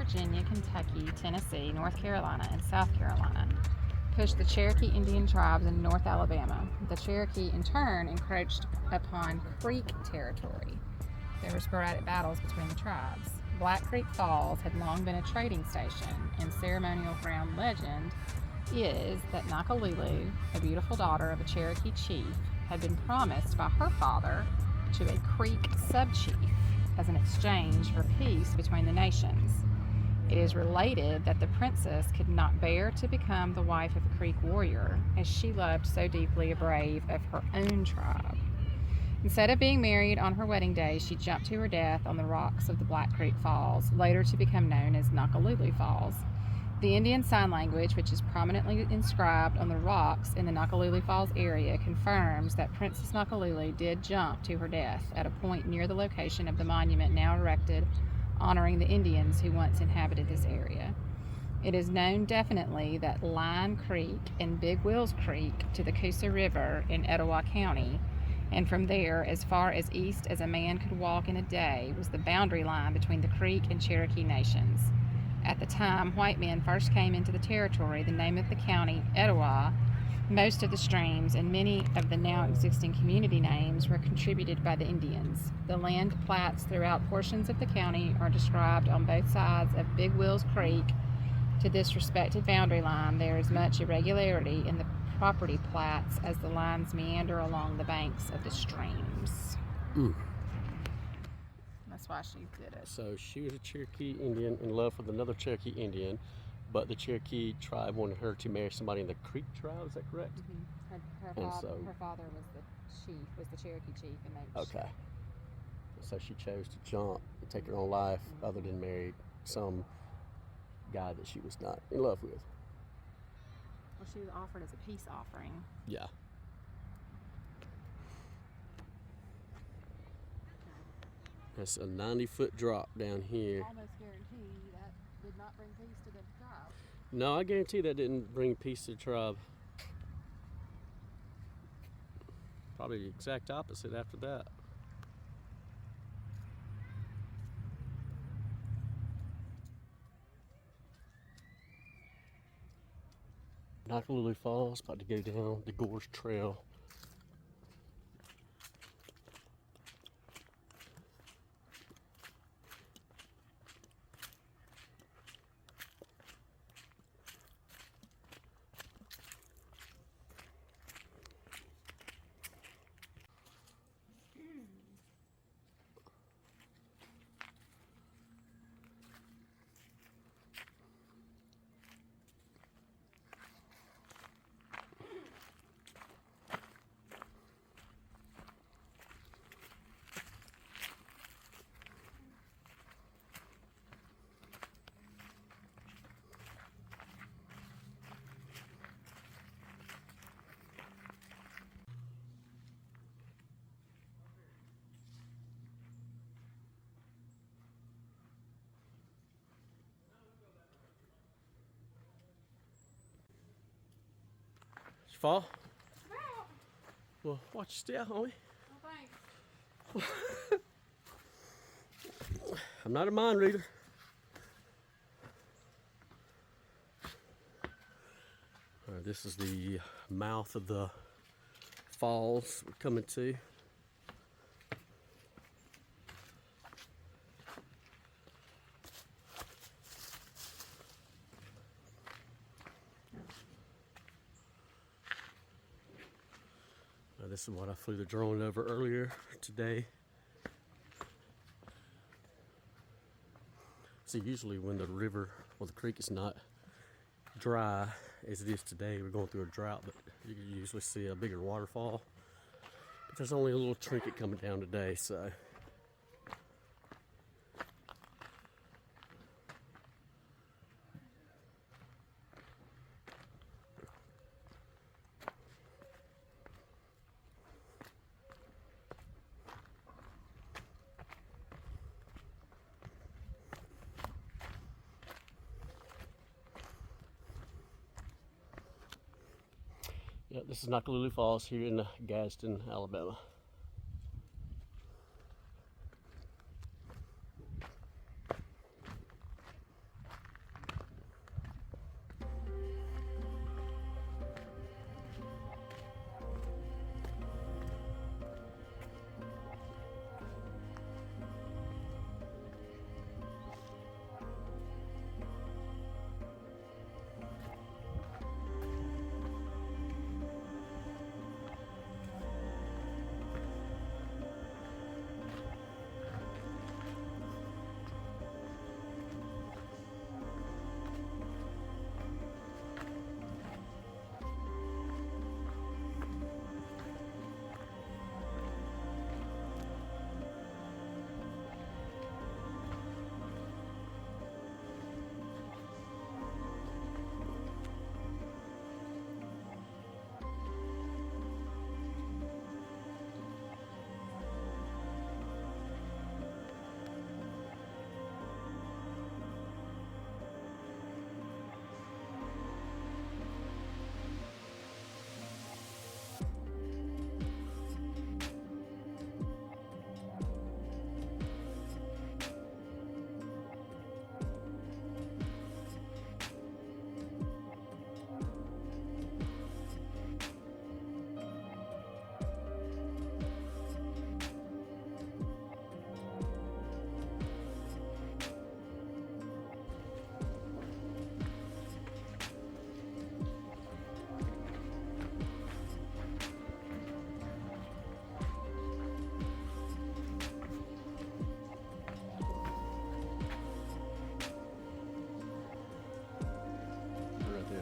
Virginia, Kentucky, Tennessee, North Carolina, and South Carolina pushed the Cherokee Indian tribes in North Alabama. The Cherokee, in turn, encroached upon Creek territory. There were sporadic battles between the tribes. Black Creek Falls had long been a trading station, and ceremonial ground legend is that Noccalula, a beautiful daughter of a Cherokee chief, had been promised by her father to a Creek sub-chief as an exchange for peace between the nations. It is related that the princess could not bear to become the wife of a Creek warrior, as she loved so deeply a brave of her own tribe. Instead of being married on her wedding day, she jumped to her death on the rocks of the Black Creek Falls, later to become known as Noccalula Falls. The Indian Sign Language, which is prominently inscribed on the rocks in the Noccalula Falls area, confirms that Princess Noccalula did jump to her death at a point near the location of the monument now erected honoring the Indians who once inhabited this area. It is known definitely that Line Creek and Big Wills Creek to the Coosa River in Etowah County, and from there as far as east as a man could walk in a day, was the boundary line between the Creek and Cherokee nations. At the time white men first came into the territory, the name of the county, Etowah, most of the streams and many of the now existing community names were contributed by the Indians. The land plats throughout portions of the county are described on both sides of Big Wills Creek. To this respective boundary line, there is much irregularity in the property plats as the lines meander along the banks of the streams. That's why she did it. So she was a Cherokee Indian in love with another Cherokee Indian, but the Cherokee tribe wanted her to marry somebody in the Creek tribe. Is that correct? Mm-hmm. Her father was the chief, was the Cherokee chief, and they. Okay. So she chose to jump and take her own life, other than marry some guy that she was not in love with. Well, she was offered as a peace offering. Yeah. That's a 90-foot drop down here. Almost guarantee that did not bring peace to the tribe. No, I guarantee that didn't bring peace to the tribe. Probably the exact opposite after that. Noccalula Falls, about to go down the Gorge Trail. Did you fall? Well, watch your step, homie. Oh, thanks. I'm not a mind reader. This is the mouth of the falls we're coming to. This is what I flew the drone over earlier today. So usually when the river or the creek is not dry as it is today, we're going through a drought, but you can usually see a bigger waterfall. But there's only a little trinket coming down today, so. Yeah, this is Noccalula Falls here in Gadsden, Alabama.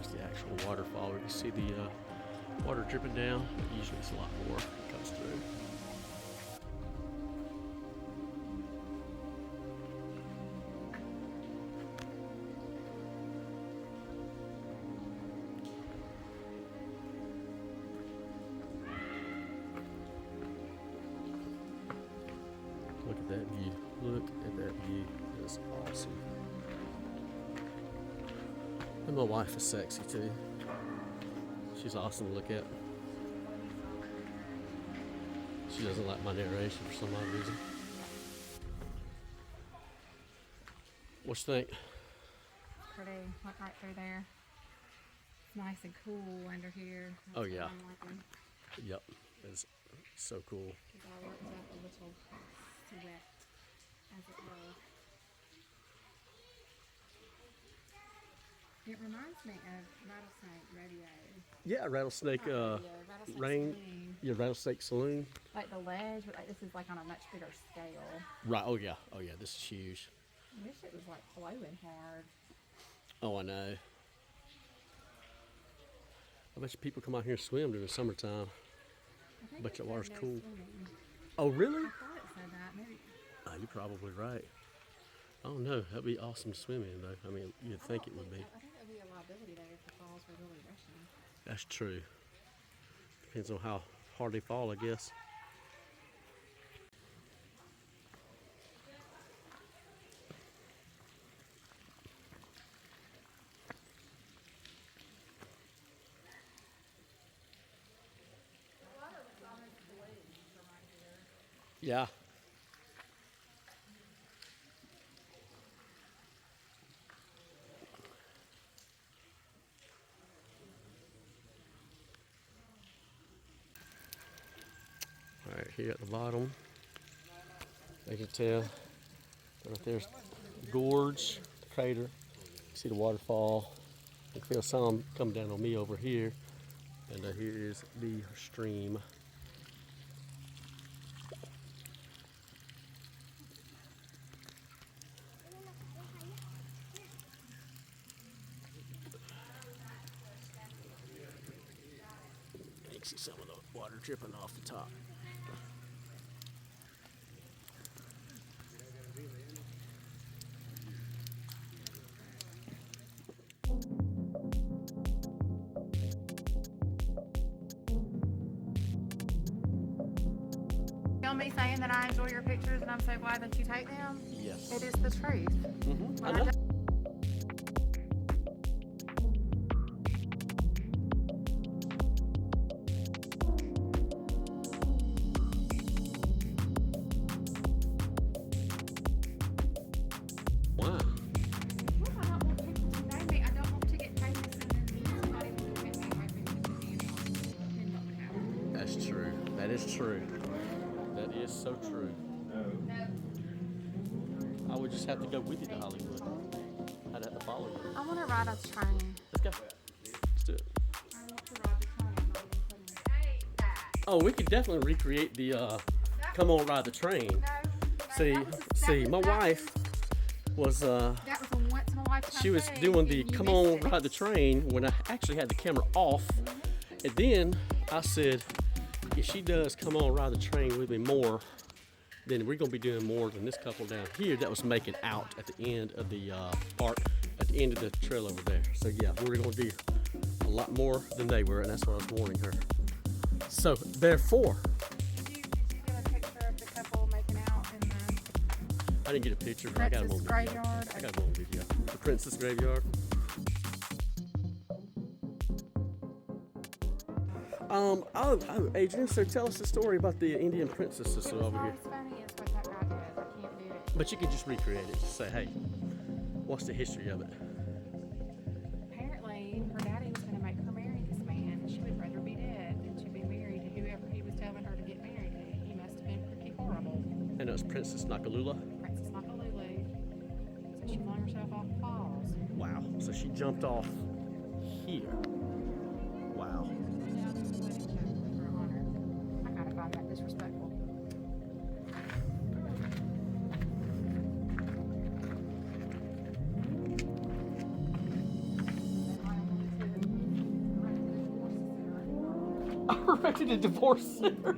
There's the actual waterfall. You can see the water dripping down. But usually it's a lot more that comes through. Look at that view. Look at that view. It's awesome. And my wife is sexy too. She's awesome to look at. She doesn't like my narration for some odd reason. What you think? Pretty, like right through there. It's nice and cool under here. That's Oh, what yeah. I'm liking. Yep, it's so cool. Because I worked up a little sweat, as it were. It reminds me of Rattlesnake Rodeo. Yeah, rattlesnake Rattlesnake rain. Saloon. Yeah, rattlesnake saloon. Like the ledge, but like this is like on a much bigger scale. Right. Oh yeah. Oh yeah. This is huge. I wish it was like flowing hard. Oh, I know. I bet you people come out here and swim during the summertime. I think Bet it your said water's no cool. swimming. Oh really? I thought it said that. Maybe. Oh, you're probably right. I don't know. That'd be awesome to swim in though. I mean, you'd think it would be. I think it would be a liability though if the falls were really rushing. That's true. Depends on how hard they fall, I guess. Yeah. All right, here at the bottom, you can tell right there's the gorge, the crater. See the waterfall. You can feel some coming down on me over here, and here is the stream. You can see some of the water dripping off the top. Feel me saying that I enjoy your pictures and I'm so glad that you take them? Yes. It is the truth. Mm-hmm. I When I know. Wow. Well, I don't want people to know me. I don't want to get famous and then somebody will look at me and make me look at me and then what would happen? That's true. That is true. That is so true. I would just have to go with you to Hollywood. I'd have to follow you. I want to ride a train. Let's go. Let's do it. I want to ride the train. I'm not even kidding. Oh, we could definitely recreate the "Come on, ride the train." See, my wife was That was a once in a lifetime. she was thing, doing the and you "Come missed on, it. ride the train" when I actually had the camera off, and then I said, if she does "Come on, ride the train" with me more, then we're gonna be doing more than this couple down here that was making out at the end of the park, at the end of the trail over there. So yeah, we're gonna do a lot more than they were, and that's what I was warning her. So therefore, Did you get a picture of the couple making out in the I didn't get a picture, but I got them on Princess video. graveyard? I got them on video. The Princess Graveyard. Oh, Adrian, so tell us the story about the Indian princesses It was over not here. as funny as what that guy does. I can't do it. But you can just recreate it. Just say, hey, what's the history of it? Apparently, her daddy was going to make her marry this man, and she would rather be dead than to be married to whoever he was telling her to get married to. He must have been pretty horrible. And it was Princess Noccalula. Princess Noccalula. So she flung herself off the falls. Wow. So she jumped off here. Wow. Now there's a wedding chapel in her honor. I kind of find that disrespectful. I erected a divorce center.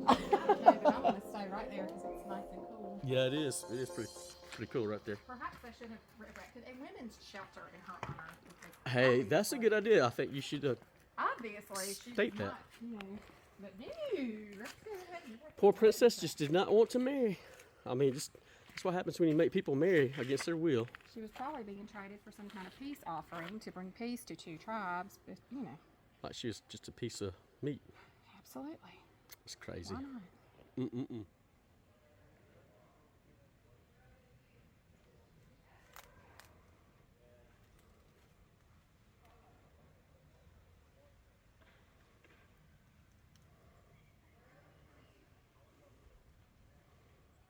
Okay, but I'm gonna stay right there because it's nice and cool. Yeah, it is. It is pretty cool right there. Perhaps I should have erected a women's shelter in her honor. Because Hey, that's a good idea. I think you should obviously she state did that. not, you know. But no, let's go ahead and Poor princess just did not want to marry. I mean, just that's what happens when you make people marry against their will. She was probably being traded for some kind of peace offering to bring peace to two tribes, but you know. Like she was just a piece of meat. Absolutely. It's crazy. Why not? Mm-mm-mm.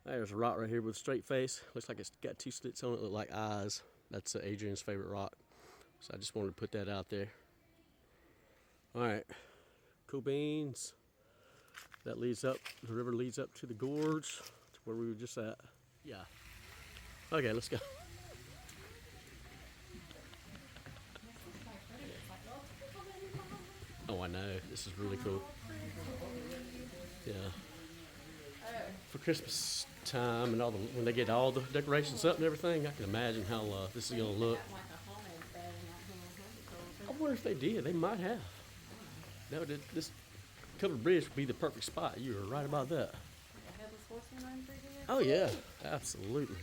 There's a rock right here with a straight face. Looks like it's got 2 slits on it, look like eyes. That's Adrian's favorite rock. So I just wanted to put that out there. All right, cool beans. That leads up, the river leads up to the gorge, to where we were just at. Yeah. Okay, let's go. Oh, I know. This is really cool. Yeah. For Christmas time and when they get all the decorations up and everything, I can imagine how this is gonna look. I wonder if they did. They might have. This covered bridge would be the perfect spot. You were right about that. Oh yeah, absolutely.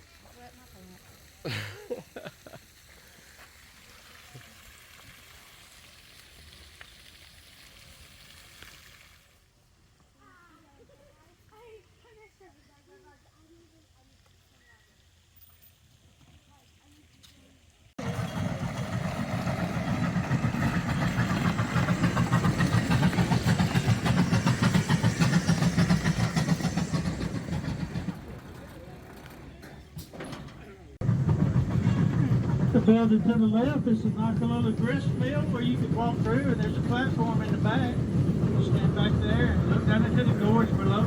The building to the left is the Noccalula grist mill where you can walk through, and there's a platform in the back. You stand back there and look down into the gorge below.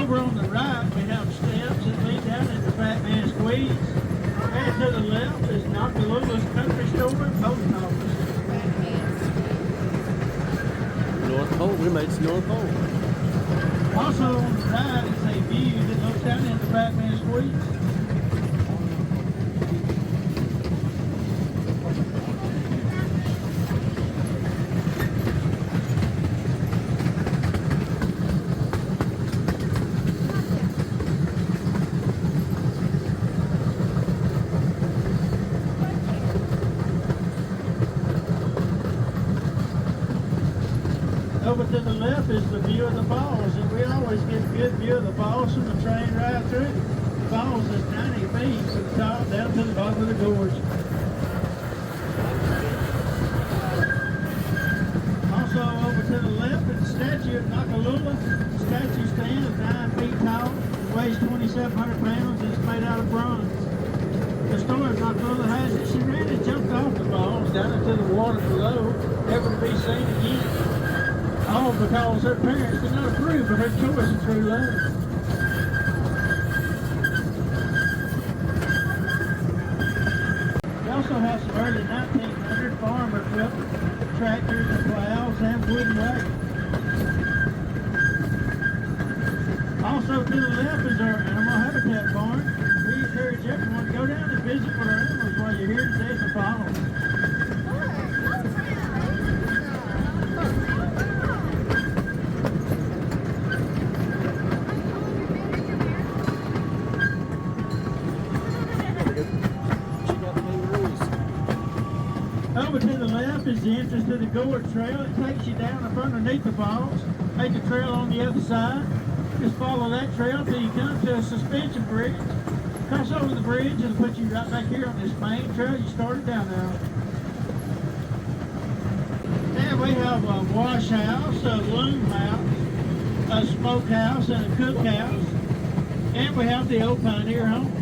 Over on the right, we have steps that lead down into Fat Man's Squeeze. And to the left is Noccalula's country store and post office. North Pole. We made it to North Pole. Also on the right is a view that looks down into Fat Man's Squeeze. Over to the left is the view of the falls, and we always get a good view of the falls from the train ride through. The falls is 90 feet from the top down to the bottom of the gorge. Also over to the left is the statue of Noccalula. The statue stands 9 feet tall, weighs 2,700 pounds, and it's made out of bronze. The story of Noccalula has it, she ran and jumped off the falls down into the water below, never to be seen again. All because her parents did not approve of her choice of true love. We also have some early 1900 farmer equipment, tractors and plows and wooden wagons. Also to the left is our animal habitat barn. We encourage everyone to go down and visit with our animals while you're here today at the falls. Over to the left is the entrance to the gorge trail. It takes you down up underneath the falls. Take a trail on the other side. Just follow that trail till you come to a suspension bridge. Cross over the bridge and it'll put you right back here on this main trail you started down there. And we have a wash house, a loom house, a smokehouse, and a cookhouse. And we have the old pioneer home.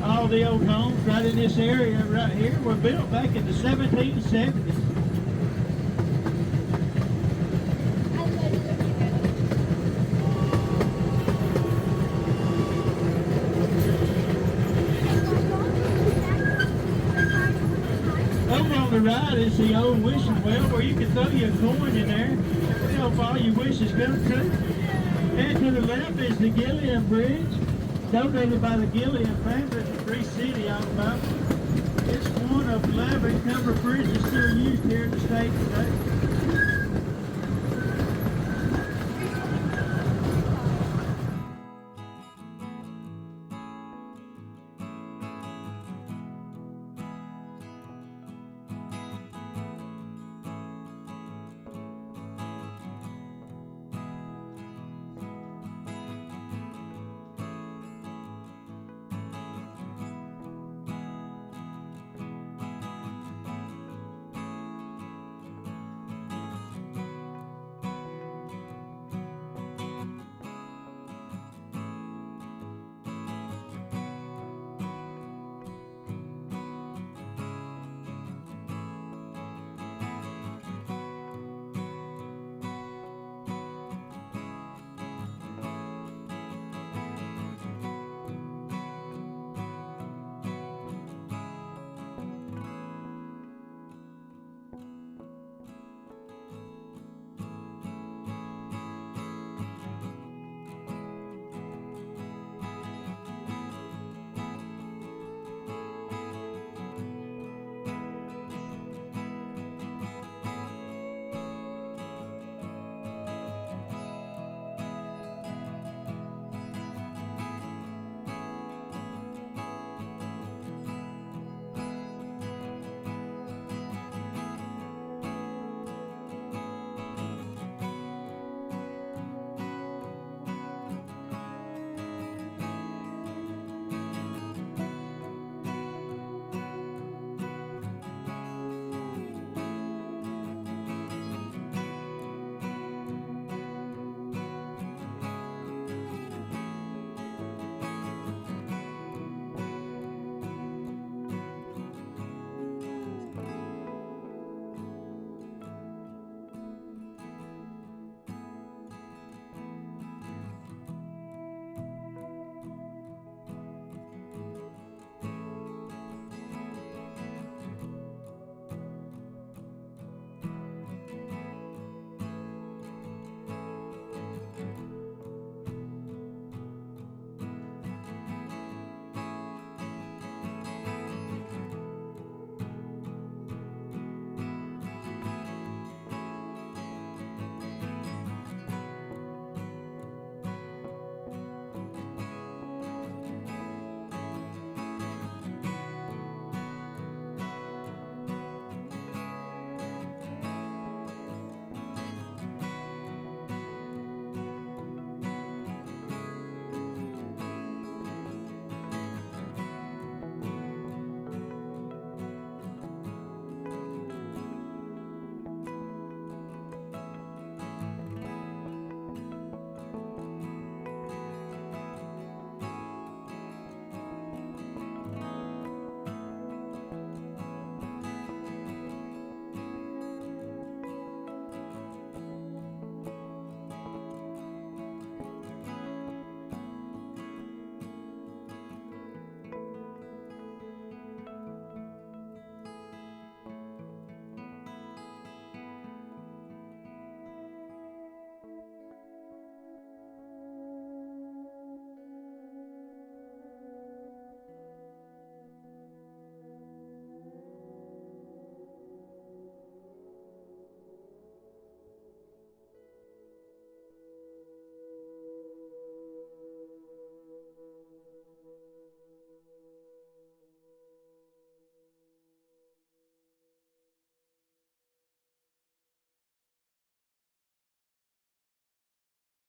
All the old homes right in this area right here were built back in the 1770s. side is the old wishing well where you can throw your coin in there and hope all your wishes come true. And to the left is the Gilliam Bridge, donated by the Gilliam family to Free City, Alabama. It's one of 11 covered bridges still used here in the state today.